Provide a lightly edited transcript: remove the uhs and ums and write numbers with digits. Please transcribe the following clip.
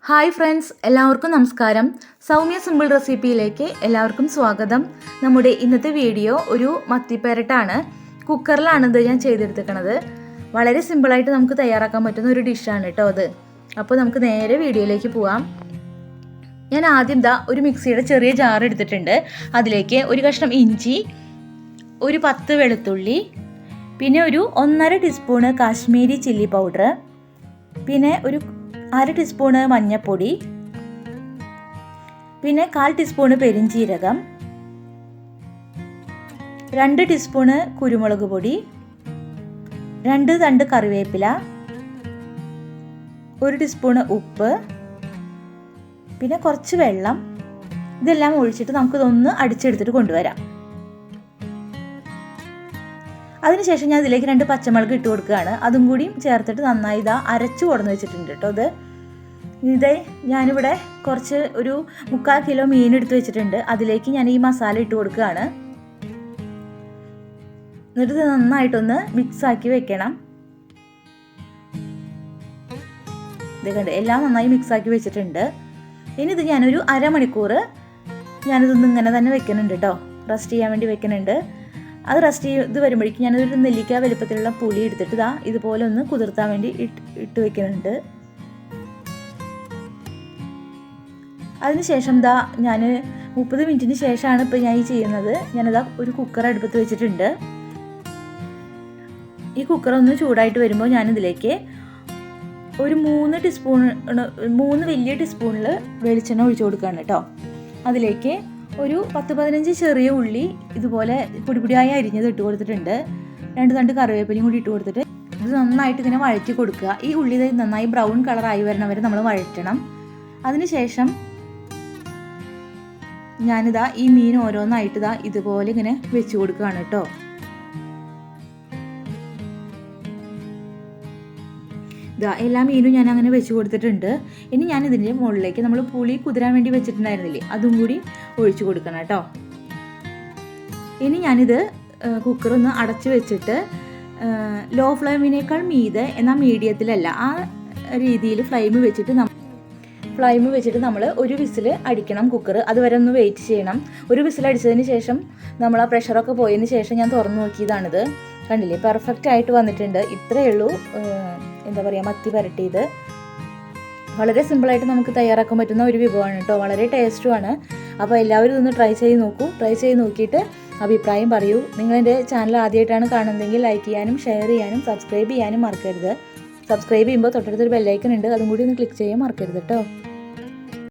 Hi friends, എല്ലാവർക്കും നമസ്കാരം. Soumya simple റെസിപ്പിയിലേക്ക് എല്ലാവർക്കും സ്വാഗതം. നമ്മുടെ ഇന്നത്തെ വീഡിയോ ഒരു മത്തിപ്പേരട്ടാണ്. കുക്കറിലാണ് ഇത് ഞാൻ ചെയ്തെടുത്തിരിക്കുന്നത്. വളരെ സിമ്പിളായിട്ട് നമുക്ക് തയ്യാറാക്കാൻ പറ്റുന്ന ഒരു ഡിഷാണ് കേട്ടോ അത്. അപ്പോൾ നമുക്ക് നേരെ വീഡിയോയിലേക്ക് പോവാം. ഞാൻ ആദ്യം ഒരു മിക്സിയുടെ ചെറിയ ജാർ എടുത്തിട്ടുണ്ട്. അതിലേക്ക് ഒരു കഷ്ണം ഇഞ്ചി, ഒരു 10 വെളുത്തുള്ളി, പിന്നെ ഒരു 1.5 ടീസ്പൂണ് കാശ്മീരി ചില്ലി പൗഡർ, പിന്നെ ഒരു 1/2 ടീസ്പൂണ് മഞ്ഞൾപ്പൊടി, പിന്നെ 1/4 ടീസ്പൂണ് പെരിഞ്ജീരകം, 2 ടീസ്പൂണ് കുരുമുളക് പൊടി, 2 തണ്ട് കറിവേപ്പില, 1 ടീസ്പൂണ് ഉപ്പ്, പിന്നെ കുറച്ച് വെള്ളം. ഇതെല്ലാം ഒഴിച്ചിട്ട് നമുക്കിതൊന്ന് അടിച്ചെടുത്തിട്ട് കൊണ്ടുവരാം. അതിനുശേഷം ഞാൻ ഇതിലേക്ക് 2 പച്ചമുളക് ഇട്ട് കൊടുക്കുകയാണ്. അതും കൂടി ചേർത്തിട്ട് നന്നായി അരച്ചു കൊടുന്ന് വെച്ചിട്ടുണ്ട് കേട്ടോ. ഇതേ ഞാനിവിടെ കുറച്ച് ഒരു 3/4 കിലോ മീൻ എടുത്ത് വെച്ചിട്ടുണ്ട്. അതിലേക്ക് ഞാൻ ഈ മസാല ഇട്ട് കൊടുക്കുകയാണ്. എന്നിട്ട് ഇത് നന്നായിട്ടൊന്ന് മിക്സ് ആക്കി വെക്കണം. ഇത് കണ്ട് എല്ലാം നന്നായി മിക്സ് ആക്കി വെച്ചിട്ടുണ്ട്. ഇനി ഇത് ഞാനൊരു അരമണിക്കൂർ ഞാനിതൊന്ന് ഇങ്ങനെ തന്നെ വെക്കുന്നുണ്ട് കേട്ടോ. റെസ്റ്റ് ചെയ്യാൻ വേണ്ടി വെക്കുന്നുണ്ട്. അത് റെസ്റ്റ് ചെയ്ത് വരുമ്പോഴേക്കും ഞാനൊരു നെല്ലിക്ക വലുപ്പത്തിലുള്ള പുളി എടുത്തിട്ട് ഇതുപോലെ ഒന്ന് കുതിർത്താൻ വേണ്ടി ഇട്ട് വെക്കുന്നുണ്ട്. അതിനുശേഷം ഞാൻ 30 മിനിറ്റിന് ശേഷമാണ് ഇപ്പോൾ ഞാൻ ഈ ചെയ്യുന്നത്. ഞാനിതാ ഒരു കുക്കർ അടുപ്പത്ത് വെച്ചിട്ടുണ്ട്. ഈ കുക്കർ ഒന്ന് ചൂടായിട്ട് വരുമ്പോൾ ഞാനിതിലേക്ക് ഒരു 3 വലിയ ടീസ്പൂണിൽ വെളിച്ചെണ്ണ ഒഴിച്ചു കൊടുക്കുകയാണ് കേട്ടോ. അതിലേക്ക് ഒരു 10-15 ചെറിയ ഉള്ളി ഇതുപോലെ പൊടിപൊടിയായി അരിഞ്ഞത് ഇട്ട് കൊടുത്തിട്ടുണ്ട്. 2 തണ്ട് കറിവേപ്പിലയും കൂടി ഇട്ട് കൊടുത്തിട്ട് ഇത് നന്നായിട്ട് ഇങ്ങനെ വഴറ്റി കൊടുക്കുക. ഈ ഉള്ളി നന്നായി ബ്രൗൺ കളറായി വരണ വരെ നമ്മൾ വഴറ്റണം. അതിനുശേഷം ഞാനിതാ ഈ മീൻ ഓരോന്നായിട്ട് ഇതുപോലെ ഇങ്ങനെ വെച്ച് കൊടുക്കുകയാണ് കേട്ടോ. എല്ലാ മീനും ഞാൻ അങ്ങനെ വെച്ച് കൊടുത്തിട്ടുണ്ട്. ഇനി ഞാൻ ഇതിൻ്റെ മുകളിലേക്ക് നമ്മൾ പുളി കുതിരാൻ വേണ്ടി വെച്ചിട്ടുണ്ടായിരുന്നില്ലേ, അതും കൂടി ഒഴിച്ചു കൊടുക്കണം കേട്ടോ. ഇനി ഞാനിത് കുക്കറൊന്ന് അടച്ചു വെച്ചിട്ട് ലോ ഫ്ലെയിമിനേക്കാൾ മീതെ എന്നാൽ മീഡിയത്തിലല്ല, ആ രീതിയിൽ ഫ്ലെയിം വെച്ചിട്ട് നമ്മൾ ഒരു വിസിൽ അടിക്കണം കുക്കർ. അതുവരെ ഒന്ന് വെയിറ്റ് ചെയ്യണം. ഒരു വിസിൽ അടിച്ചതിന് ശേഷം നമ്മൾ ആ പ്രഷറൊക്കെ പോയതിന് ശേഷം ഞാൻ തുറന്നു നോക്കിയതാണിത്. കണ്ടില്ലേ, പെർഫെക്റ്റ് ആയിട്ട് വന്നിട്ടുണ്ട്. ഇത്രയേ ഉള്ളൂ എന്താ പറയുക, മത്തി പുരട്ടിയത്. വളരെ സിമ്പിളായിട്ട് നമുക്ക് തയ്യാറാക്കാൻ പറ്റുന്ന ഒരു വിഭവമാണ് കേട്ടോ. വളരെ ടേസ്റ്റുമാണ്. അപ്പോൾ എല്ലാവരും ഇതൊന്ന് ട്രൈ ചെയ്ത് നോക്കൂ. ട്രൈ ചെയ്ത് നോക്കിയിട്ട് അഭിപ്രായം പറയൂ. നിങ്ങളെൻ്റെ ചാനൽ ആദ്യമായിട്ടാണ് കാണുന്നതെങ്കിൽ ലൈക്ക് ചെയ്യാനും ഷെയർ ചെയ്യാനും സബ്സ്ക്രൈബ് ചെയ്യാനും മറക്കരുത്. സബ്സ്ക്രൈബ് ചെയ്യുമ്പോൾ തൊട്ടടുത്തൊരു ബെല്ലൈക്കൺ ഉണ്ട്, അതും കൂടി ഒന്ന് ക്ലിക്ക് ചെയ്യാൻ മറക്കരുത് കേട്ടോ.